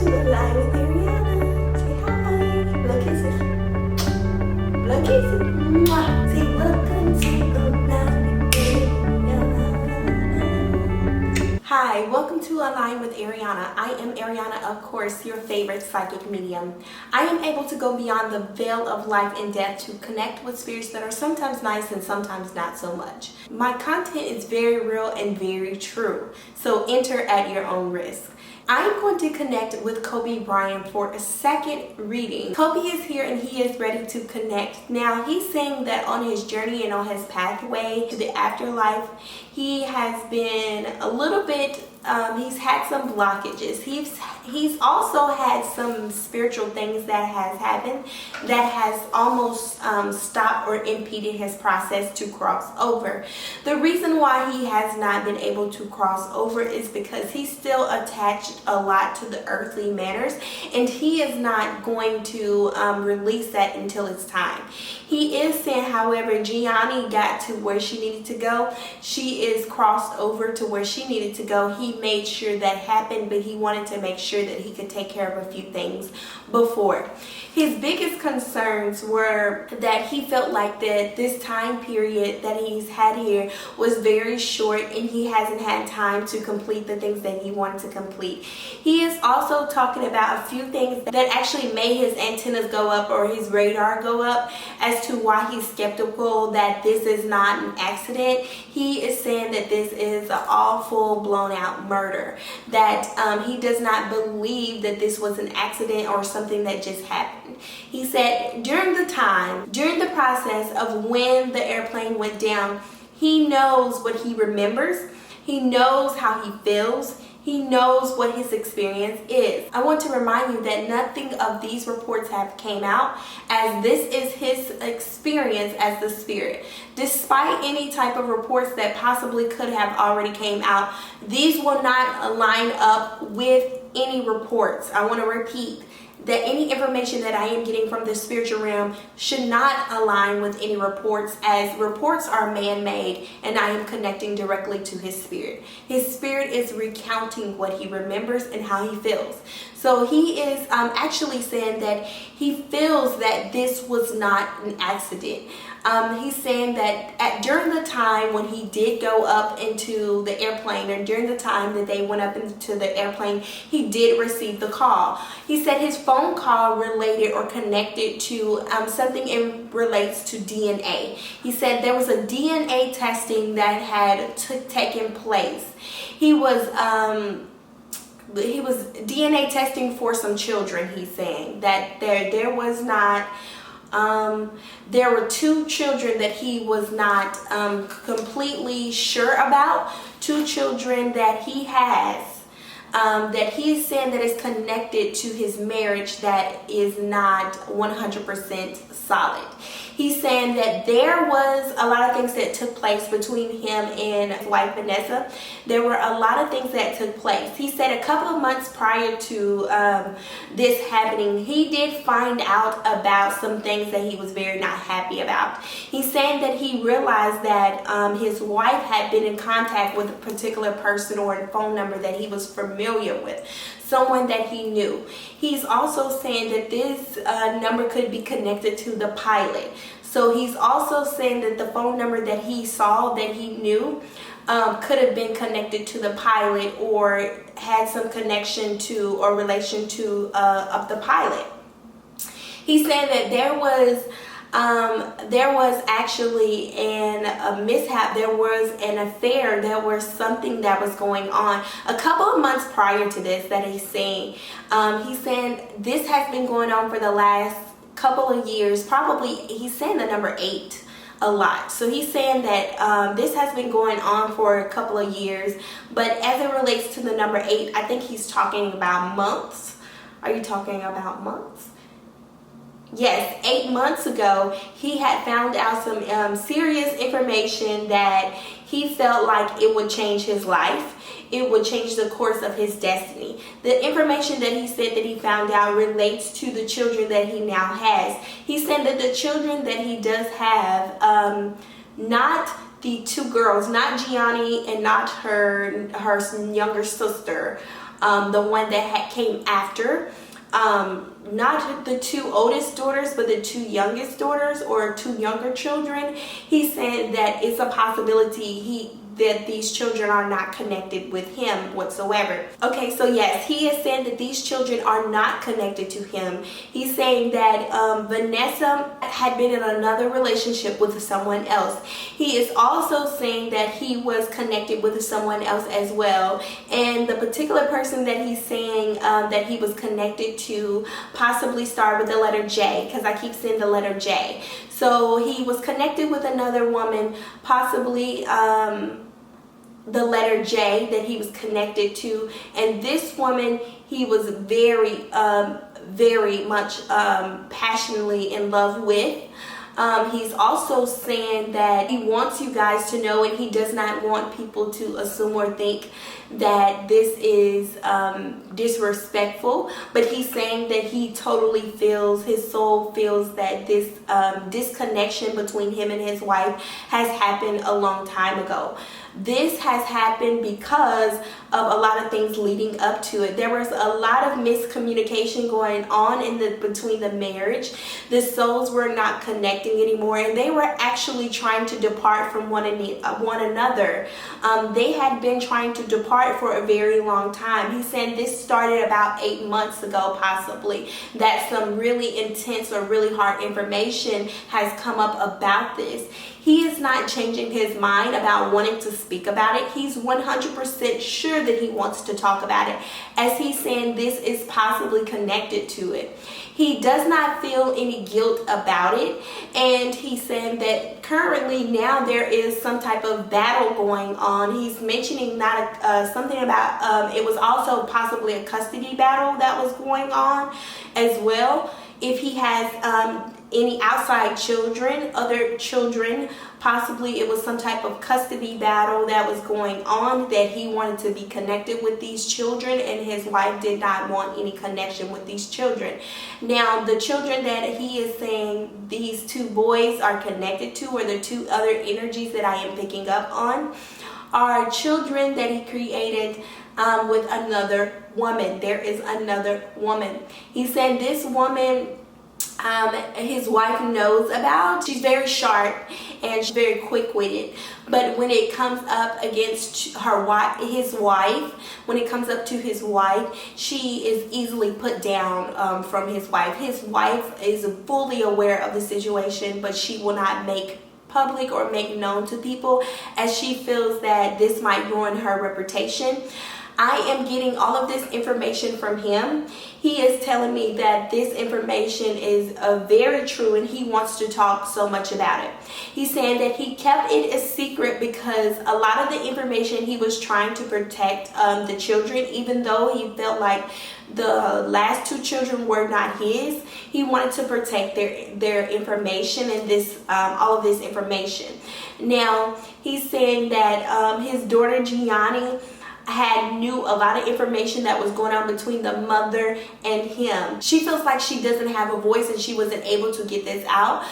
to Align with Ariana. Say hi. Blood kisses. Blood kisses. Mwah. Say welcome to Align with Ariana. Hi, welcome to Align with Ariana. I am Ariana, of course, your favorite psychic medium. I am able to go beyond the veil of life and death to connect with spirits that are sometimes nice and sometimes not so much. My content is very real and very true, so enter at your own risk. I'm going to connect with Bryant for a second reading. Kobe is here and he is ready to connect. Now, he's saying that on his journey and on his pathway to the afterlife, he has been a little bit, he's had some blockages. He's also had some spiritual things that has happened that has almost stopped or impeded his process to cross over. The reason why he has not been able to cross over is because he's still attached a lot to the earthly matters, and he is not going to release that until it's time. He is saying, however, Gianni got to where she needed to go. She is crossed over to where she needed to go. He made sure that happened, but he wanted to make sure that he could take care of a few things before. His biggest concerns were that he felt like that this time period that he's had here was very short and he hasn't had time to complete the things that he wanted to complete. He is also talking about a few things that actually made his antennas go up or his radar go up as to why he's skeptical that this is not an accident. He is saying that this is an awful blown out murder, that he does not believe that this was an accident or something that just happened. He said during the process of when the airplane went down, he knows what he remembers, he knows how he feels, he knows what his experience is. I want to remind you that nothing of these reports have came out, as this is his experience as the spirit. Despite any type of reports that possibly could have already came out, these will not line up with any reports. I want to repeat that any information that I am getting from the spiritual realm should not align with any reports, as reports are man-made and I am connecting directly to his spirit. His spirit is recounting what he remembers and how he feels. So he is actually saying that he feels that this was not an accident. He's saying that during the time when he did go up into the airplane, and during the time that they went up into the airplane, he did receive the call. He said his phone call related or connected to something in relates to DNA. He said there was a DNA testing that had taken place. He was DNA testing for some children. He's saying that there was not there were two children that he was not completely sure about, two children that he has that he's saying that is connected to his marriage that is not 100% solid. He's saying that there was a lot of things that took place between him and his wife Vanessa. There were a lot of things that took place. He said a couple of months prior to this happening, he did find out about some things that he was very not happy about. He's saying that he realized that his wife had been in contact with a particular person or a phone number that he was familiar with, someone that he knew. He's also saying that this number could be connected to the pilot. So he's also saying that the phone number that he saw, that he knew, could have been connected to the pilot or had some connection to or relation to of the pilot. He's saying that there was actually a mishap, there was an affair, there was something that was going on a couple of months prior to this that he's saying. He's saying this has been going on for the last couple of years, probably. He's saying the number 8 a lot. So he's saying that this has been going on for a couple of years, but as it relates to the number 8, I think he's talking about months. Are you talking about months? Yes, 8 months ago, he had found out some serious information that he felt like it would change his life. It would change the course of his destiny. The information that he said that he found out relates to the children that he now has. He said that the children that he does have, not the two girls, not Gianni and not her younger sister, the one that came after. Not the two oldest daughters, but the two youngest daughters or two younger children. He said that it's a possibility that these children are not connected with him whatsoever. Okay, so yes, he is saying that these children are not connected to him. He's saying that Vanessa had been in another relationship with someone else. He is also saying that he was connected with someone else as well. And the particular person that he's saying that he was connected to possibly start with the letter J, because I keep saying the letter J. So he was connected with another woman, possibly the letter J that he was connected to, and this woman he was very much passionately in love with. He's also saying that he wants you guys to know, and he does not want people to assume or think that this is disrespectful, but he's saying that he totally feels, his soul feels that this disconnection between him and his wife has happened a long time ago. This has happened because of a lot of things leading up to it. There was a lot of miscommunication going on between the marriage. The souls were not connecting anymore, and they were actually trying to depart from one another. They had been trying to depart for a very long time. He's saying this started about 8 months ago, possibly, that some really intense or really hard information has come up about this. He is not changing his mind about wanting to speak about it. He's 100% sure that he wants to talk about it, as he's saying this is possibly connected to it. He does not feel any guilt about it, and he's saying that currently now there is some type of battle going on. He's mentioning something about it was also possibly a custody battle that was going on as well. If he has any outside children, other children, possibly it was some type of custody battle that was going on, that he wanted to be connected with these children, and his wife did not want any connection with these children. Now, the children that he is saying these two boys are connected to, or the two other energies that I am picking up on, are children that he created with another woman. There is another woman. He's saying this woman his wife knows about. She's very sharp and she's very quick-witted, but when it comes up against his wife, when it comes up to his wife, she is easily put down from his wife. His wife is fully aware of the situation, but she will not make public or make known to people, as she feels that this might ruin her reputation. I am getting all of this information from him. He is telling me that this information is very true, and he wants to talk so much about it. He's saying that he kept it a secret because a lot of the information he was trying to protect the children, even though he felt like the last two children were not his. He wanted to protect their information and this all of this information. Now, he's saying that his daughter Gianni knew a lot of information that was going on between the mother and him. She feels like she doesn't have a voice and she wasn't able to get this out.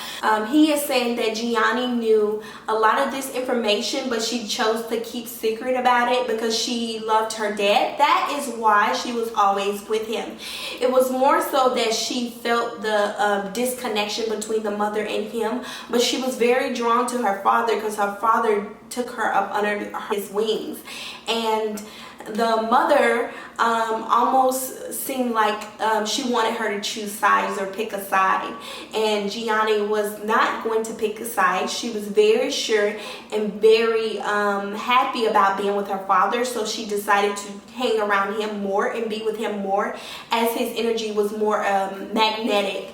He is saying that Gianni knew a lot of this information, but she chose to keep secret about it because she loved her dad. That is why she was always with him. It was more so that she felt the disconnection between the mother and him, but she was very drawn to her father because her father took her up under his wings. And the mother almost seemed like she wanted her to choose sides or pick a side, and Gianni was not going to pick a side. She was very sure and very happy about being with her father, so she decided to hang around him more and be with him more, as his energy was more magnetic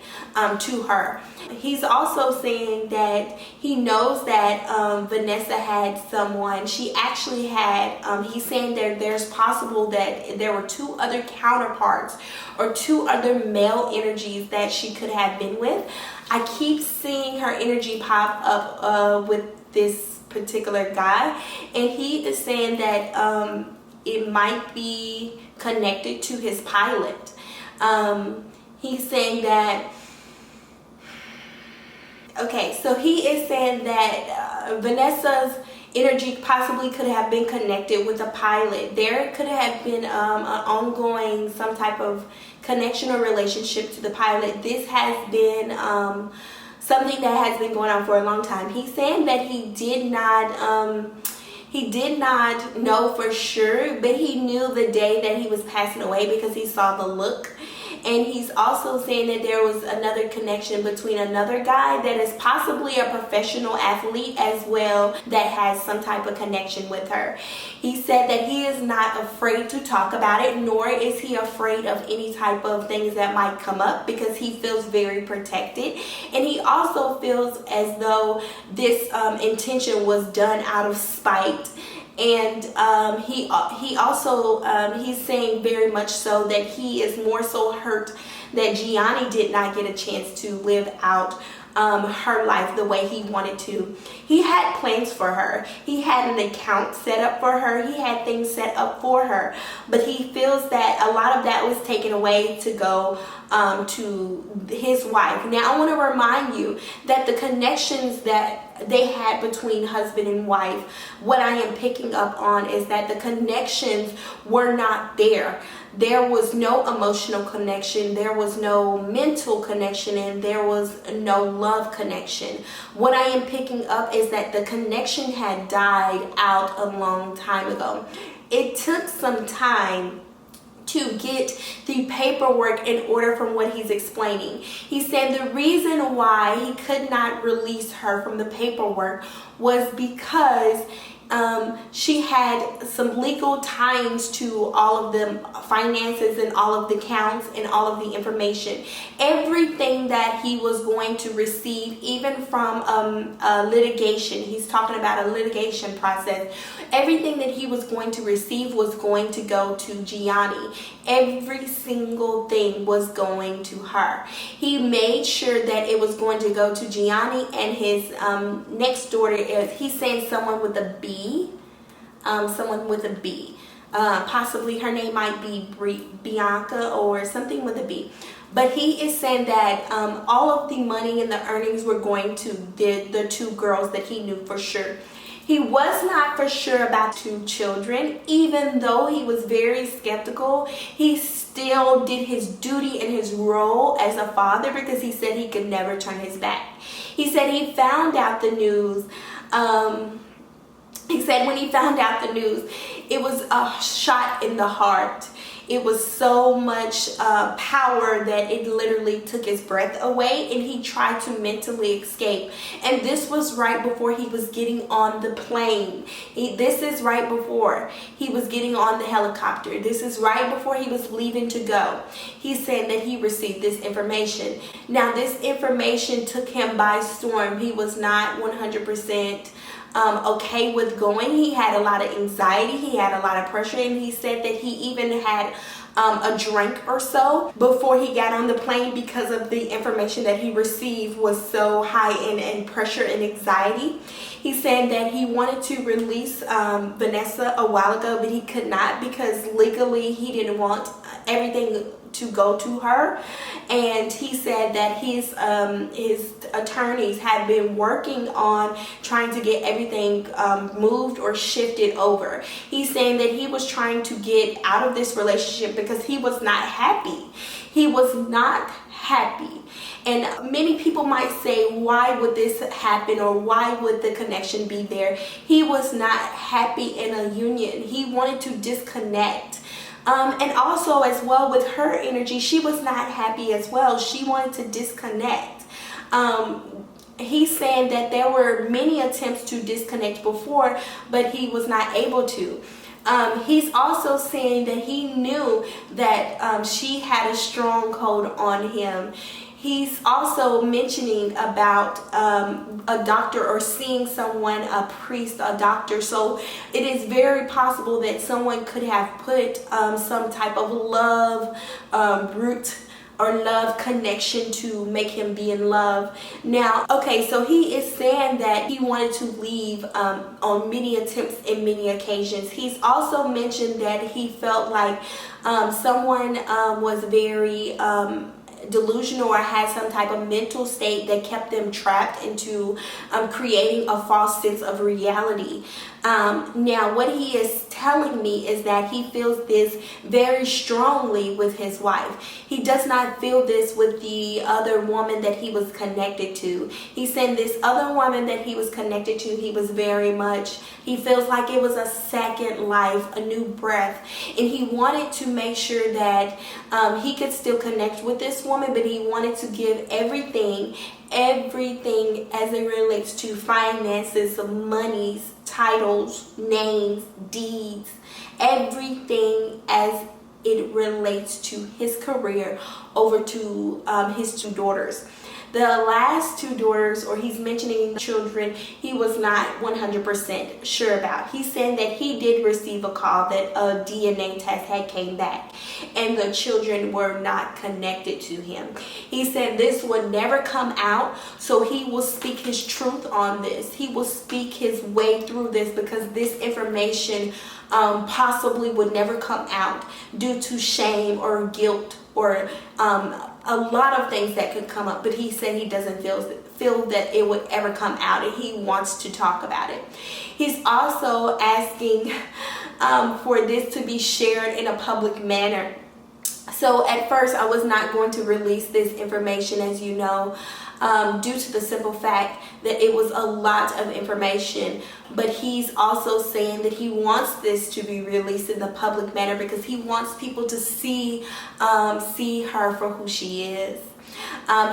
to her. He's also saying that he knows that Vanessa had someone. She actually had, he's saying that there's possible that there were two other counterparts or two other male energies that she could have been with. I keep seeing her energy pop up with this particular guy, and he is saying that it might be connected to his pilot. He's saying that okay, so he is saying that Vanessa's energy possibly could have been connected with a pilot. There could have been an ongoing, some type of connection or relationship to the pilot. This has been something that has been going on for a long time. He's saying that he did not know for sure, but he knew the day that he was passing away because he saw the look. And he's also saying that there was another connection between another guy that is possibly a professional athlete as well that has some type of connection with her. He said that he is not afraid to talk about it, nor is he afraid of any type of things that might come up, because he feels very protected. And he also feels as though this intention was done out of spite. And he also he's saying very much so that he is more so hurt that Gianni did not get a chance to live out her life the way he wanted to. He had plans for her. He had an account set up for her. He had things set up for her. But he feels that a lot of that was taken away to go to his wife. Now, I want to remind you that the connections that they had between husband and wife, what I am picking up on is that the connections were not there. There was no emotional connection, there was no mental connection, and there was no love connection. What I am picking up is that the connection had died out a long time ago. It took some time to get the paperwork in order from what he's explaining. He said the reason why he could not release her from the paperwork was because she had some legal ties to all of the finances and all of the accounts and all of the information. Everything that he was going to receive, even from litigation, he's talking about a litigation process, everything that he was going to receive was going to go to Gianni. Every single thing was going to her. He made sure that it was going to go to Gianni and his next daughter. He's saying someone with a B. Someone with a B. Possibly her name might be Bianca or something with a B. But he is saying that all of the money and the earnings were going to the two girls that he knew for sure. He was not for sure about 2 children. Even though he was very skeptical, he still did his duty and his role as a father, because he said he could never turn his back. He said he found out the news. He said when he found out the news, it was a shot in the heart. It was so much power that it literally took his breath away, and he tried to mentally escape. And this was right before he was getting on the plane. This is right before he was getting on the helicopter. This is right before he was leaving to go. He's saying that he received this information. Now, this information took him by storm. He was not 100% okay with going. He had a lot of anxiety, he had a lot of pressure, and he said that he even had a drink or so before he got on the plane, because of the information that he received was so high in pressure and anxiety. He said that he wanted to release Vanessa a while ago, but he could not, because legally he didn't want everything to go to her. And he said that his attorneys had been working on trying to get everything moved or shifted over. He's saying that he was trying to get out of this relationship because he was not happy. He was not happy. And many people might say, why would this happen, or why would the connection be there? He was not happy in a union. He wanted to disconnect. And also as well with her energy, she was not happy as well. She wanted to disconnect. He's saying that there were many attempts to disconnect before, but he was not able to. He's also saying that he knew that she had a stronghold on him. He's also mentioning about a doctor, or seeing someone, a priest, a doctor. So it is very possible that someone could have put some type of love root or love connection to make him be in love. Now, okay, so he is saying that he wanted to leave on many attempts and many occasions. He's also mentioned that he felt like someone was very delusional or had some type of mental state that kept them trapped into creating a false sense of reality. Now, what he is telling me is that he feels this very strongly with his wife. He does not feel this with the other woman that he was connected to. He said this other woman that he was connected to, he feels like it was a second life, a new breath. And he wanted to make sure that he could still connect with this woman, but he wanted to give everything as it relates to finances, monies, titles, names, deeds, everything as it relates to his career over to his two daughters. The last two daughters, or he's mentioning the children, he was not 100% sure about. He's saying that he did receive a call that a DNA test had came back and the children were not connected to him. He said this would never come out, so he will speak his truth on this. He will speak his way through this because this information possibly would never come out due to shame or guilt or a lot of things that could come up, but he said he doesn't feel that it would ever come out, and he wants to talk about it. He's also asking for this to be shared in a public manner. So at first I was not going to release this information, as you know, due to the simple fact that it was a lot of information. But he's also saying that he wants this to be released in the public manner because he wants people to see her for who she is.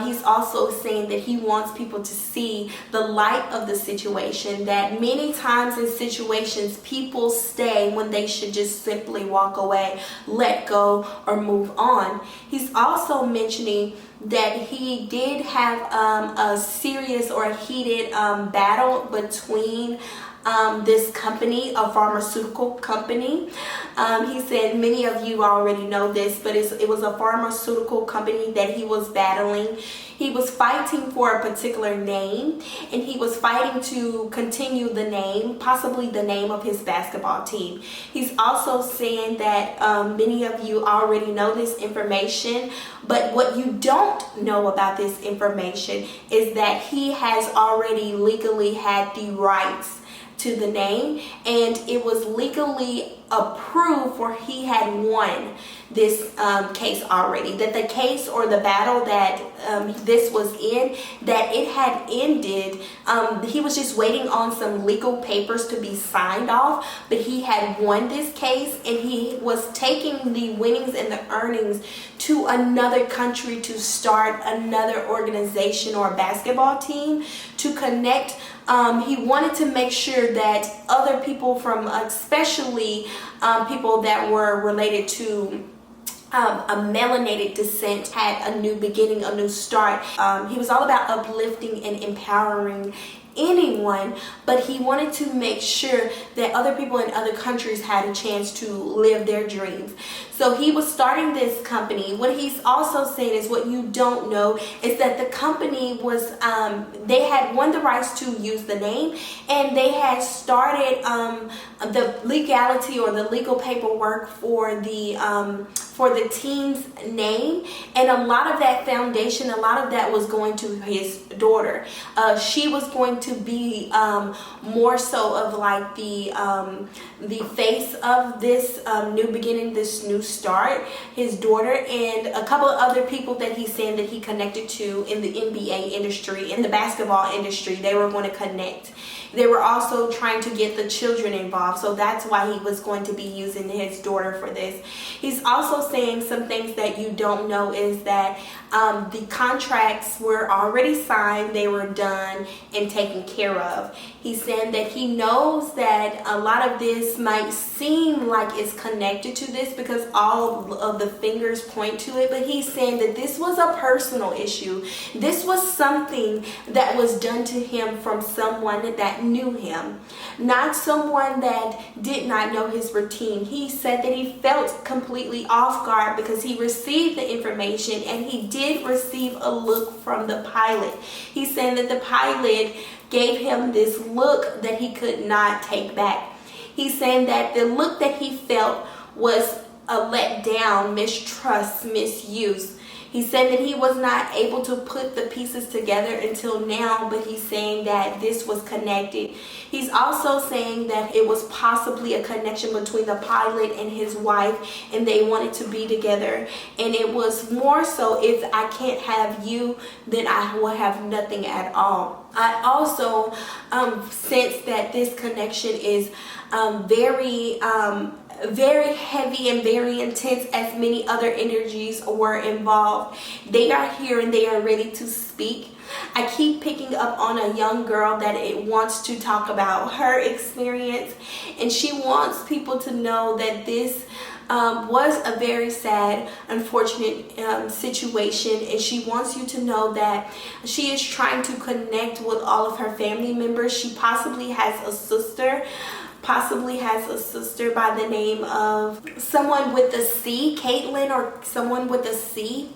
He's also saying that he wants people to see the light of the situation, that many times in situations people stay when they should just simply walk away, let go, or move on. He's also mentioning that he did have a serious or a heated battle between this company, a pharmaceutical company. He said many of you already know this, but it was a pharmaceutical company that he was battling. He was fighting for a particular name, and he was fighting to continue the name, possibly the name of his basketball team. He's also saying that many of you already know this information, but what you don't know about this information is that he has already legally had the rights to the name, and it was legally approved, for he had won this case already, that the case or the battle that this was in, that it had ended. He was just waiting on some legal papers to be signed off, but he had won this case, and he was taking the winnings and the earnings to another country to start another organization or basketball team to connect. He wanted to make sure that other people from, especially people that were related to a melanated descent, had a new beginning, a new start. He was all about uplifting and empowering anyone, but he wanted to make sure that other people in other countries had a chance to live their dreams. So he was starting this company. What he's also saying is, what you don't know is that the company was, they had won the rights to use the name, and they had started the legality or the legal paperwork for the team's name, and a lot of that foundation, a lot of that was going to his daughter. She was going to be more so of like the face of this new beginning, this new start. His daughter and a couple of other people that he's saying that he connected to in the NBA industry, in the basketball industry, they were going to connect. They were also trying to get the children involved, so that's why he was going to be using his daughter for this. He's also saying some things that you don't know is that the contracts were already signed, they were done and taken care of. He's saying that he knows that a lot of this might seem like it's connected to this because all of the fingers point to it, but he's saying that this was a personal issue. This was something that was done to him from someone that knew him, not someone that did not know his routine. He said that he felt completely off guard because he received the information, and he did receive a look from the pilot. He's saying that the pilot gave him this look that he could not take back. He's saying that the look that he felt was a letdown, mistrust, misuse. He said that he was not able to put the pieces together until now, but he's saying that this was connected. He's also saying that it was possibly a connection between the pilot and his wife, and they wanted to be together. And it was more so, if I can't have you, then I will have nothing at all. I also sense that this connection is very heavy and very intense, as many other energies were involved. They are here and they are ready to speak. I keep picking up on a young girl that it wants to talk about her experience, and she wants people to know that this was a very sad, unfortunate situation, and she wants you to know that she is trying to connect with all of her family members. She possibly has a sister by the name of someone with a C, Caitlin, or someone with a C.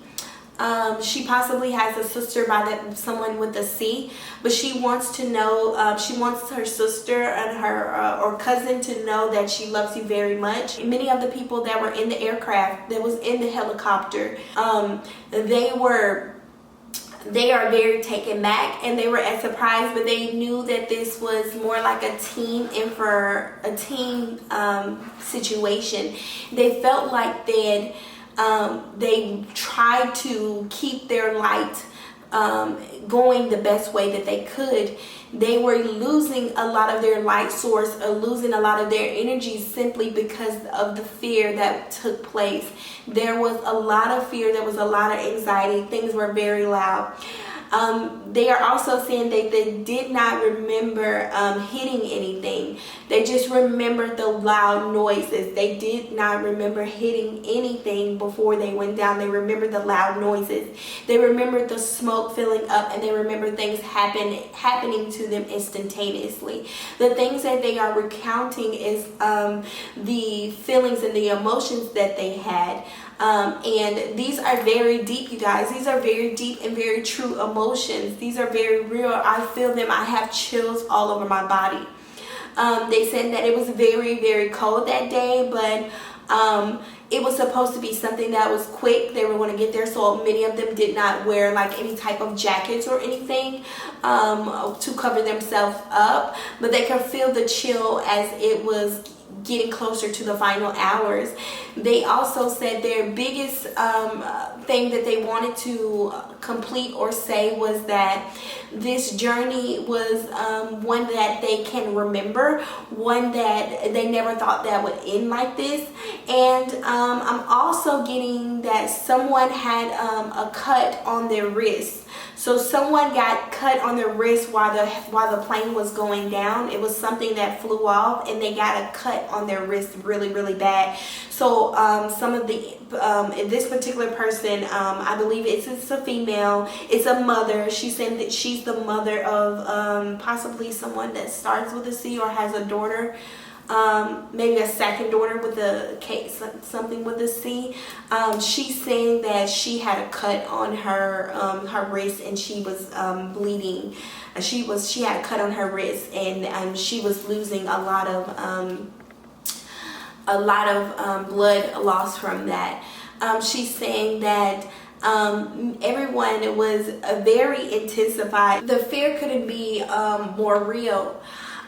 She possibly has a sister by someone with a C, but she wants to know, she wants her sister and her or cousin to know that she loves you very much. Many of the people that were in the aircraft, that was in the helicopter, they are very taken back and they were as surprised, but they knew that this was more like a team situation. They felt like they tried to keep their light going the best way that they could. They were losing a lot of their light source, or losing a lot of their energy, simply because of the fear that took place. There was a lot of fear, there was a lot of anxiety, things were very loud. They are also saying that they did not remember hitting anything. They just remembered the loud noises. They did not remember hitting anything before they went down. They remembered the loud noises. They remembered the smoke filling up, and they remembered things happening to them instantaneously. The things that they are recounting is the feelings and the emotions that they had. And these are very deep, you guys. These are very deep and very true emotions. These are very real. I feel them. I have chills all over my body. They said that it was very, very cold that day, but it was supposed to be something that was quick. They were going to get there, so many of them did not wear like any type of jackets or anything to cover themselves up, but they could feel the chill as it was getting closer to the final hours. They also said their biggest thing that they wanted to complete or say was that this journey was one that they can remember, one that they never thought that would end like this. And I'm also getting that someone had a cut on their wrist. So someone got cut on their wrist while the plane was going down. It was something that flew off, and they got a cut on their wrist really, really bad. So some of the this particular person, I believe it's a female. It's a mother. She's saying that she's the mother of possibly someone that starts with a C or has a daughter. Maybe a second daughter with a K, something with a C. She's saying that she had a cut on her wrist, and she was bleeding. She had a cut on her wrist, and she was losing a lot of blood loss from that. She's saying that everyone was very intensified. The fear couldn't be more real.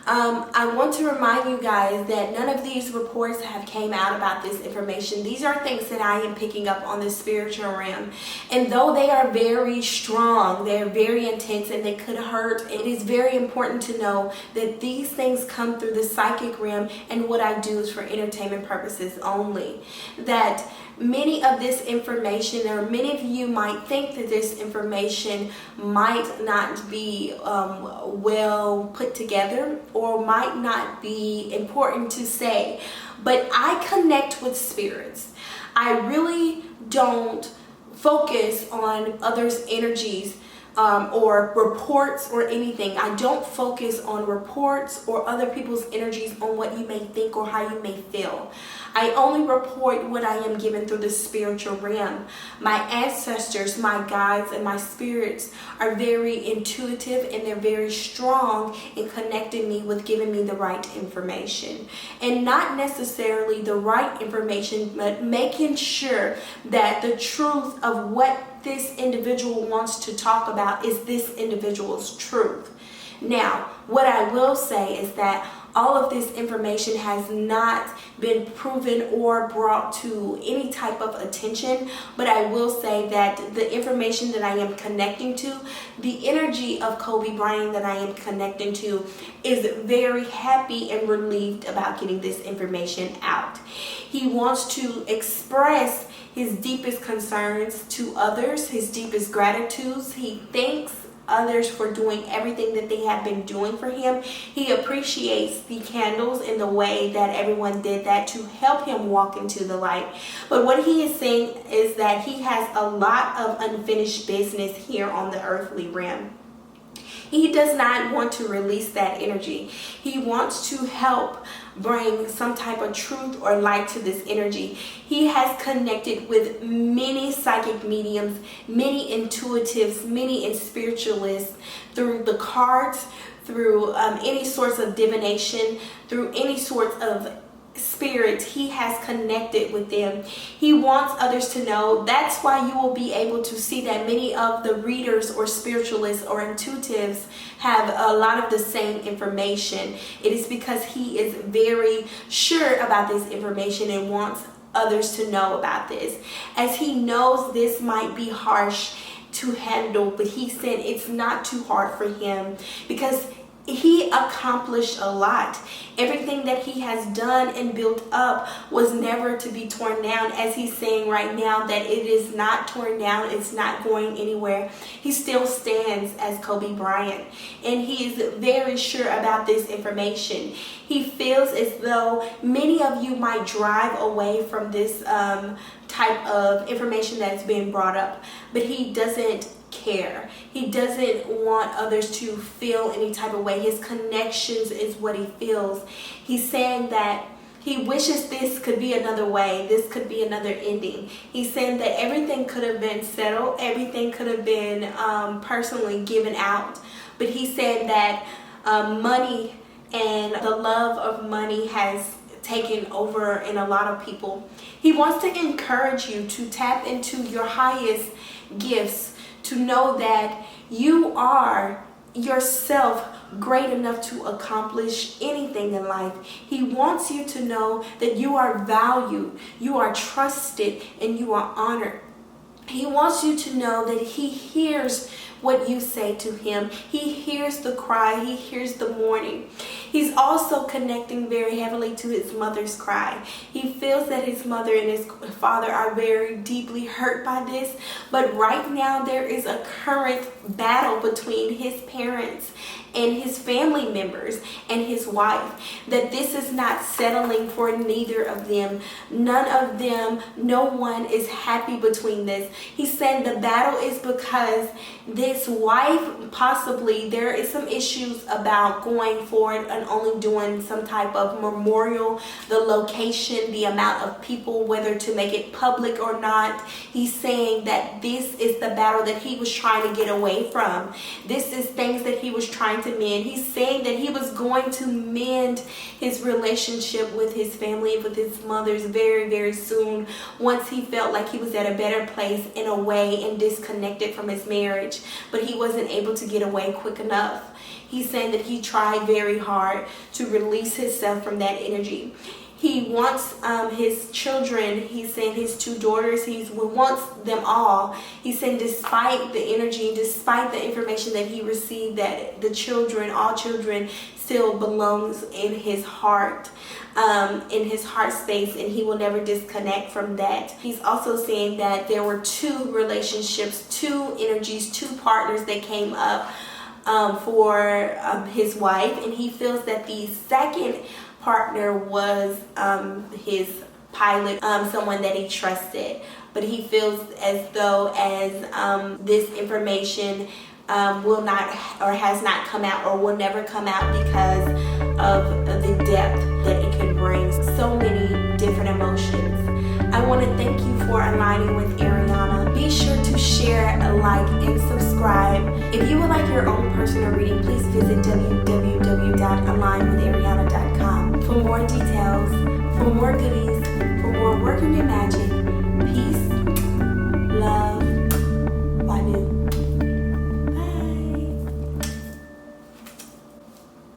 I want to remind you guys that none of these reports have came out about this information. These are things that I am picking up on the spiritual realm. And though they are very strong, they're very intense, and they could hurt, it is very important to know that these things come through the psychic realm, and what I do is for entertainment purposes only. That many of this information, or many of you might think that this information might not be well put together, or might not be important to say, but I connect with spirits. I really don't focus on others' energies or reports or anything. I don't focus on reports or other people's energies on what you may think or how you may feel. I only report what I am given through the spiritual realm. My ancestors, my guides, and my spirits are very intuitive, and they're very strong in connecting me with giving me the right information. And not necessarily the right information, but making sure that the truth of what this individual wants to talk about is this individual's truth. Now, what I will say is that all of this information has not been proven or brought to any type of attention, but I will say that the information that I am connecting to, the energy of Kobe Bryant that I am connecting to, is very happy and relieved about getting this information out. He wants to express his deepest concerns to others, his deepest gratitudes. He thanks others for doing everything that they have been doing for him. He appreciates the candles in the way that everyone did that to help him walk into the light. But what he is saying is that he has a lot of unfinished business here on the earthly realm. He does not want to release that energy. He wants to help bring some type of truth or light to this energy. He has connected with many psychic mediums, many intuitives, many spiritualists through the cards, through any sorts of divination, through any sorts of spirit. He has connected with them. He wants others to know. That's why you will be able to see that many of the readers or spiritualists or intuitives have a lot of the same information. It is because he is very sure about this information and wants others to know about this, as he knows this might be harsh to handle, but he said it's not too hard for him because he accomplished a lot. Everything that he has done and built up was never to be torn down, as he's saying right now that it is not torn down, it's not going anywhere. He still stands as Kobe Bryant, and he is very sure about this information. He feels as though many of you might drive away from this type of information that's being brought up, but he doesn't care. He doesn't want others to feel any type of way. His connections is what he feels. He's saying that he wishes this could be another way. This could be another ending. He's saying that everything could have been settled. Everything could have been personally given out. But he said that money and the love of money has taken over in a lot of people. He wants to encourage you to tap into your highest gifts, to know that you are yourself great enough to accomplish anything in life. He wants you to know that you are valued, you are trusted, and you are honored. He wants you to know that he hears what you say to him. He hears the cry. He hears the mourning. He's also connecting very heavily to his mother's cry. He feels that his mother and his father are very deeply hurt by this, but right now there is a current battle between his parents and his family members and his wife, that this is not settling for neither of them. None of them, no one is happy between this. He's saying the battle is because this wife, possibly there is some issues about going forward and only doing some type of memorial, the location, the amount of people, whether to make it public or not. He's saying that this is the battle that he was trying to get away from. This is things that he was trying to mend. He's saying that he was going to mend his relationship with his family, with his mother's very, very soon, once he felt like he was at a better place in a way and disconnected from his marriage, but he wasn't able to get away quick enough. He's saying that he tried very hard to release himself from that energy. He wants his children, he's saying his two daughters, he wants them all. He's saying despite the energy, despite the information that he received, that the children, all children, still belongs in his heart space, and he will never disconnect from that. He's also saying that there were two relationships, two energies, two partners that came up for his wife, and he feels that the second partner was his pilot, someone that he trusted, but he feels as though as this information will not or has not come out or will never come out because of the depth that it could bring. So many different emotions for aligning with Ariana. Be sure to share, like, and subscribe. If you would like your own personal reading, please visit www.alignwithariana.com for more details, for more goodies, for more work of your magic.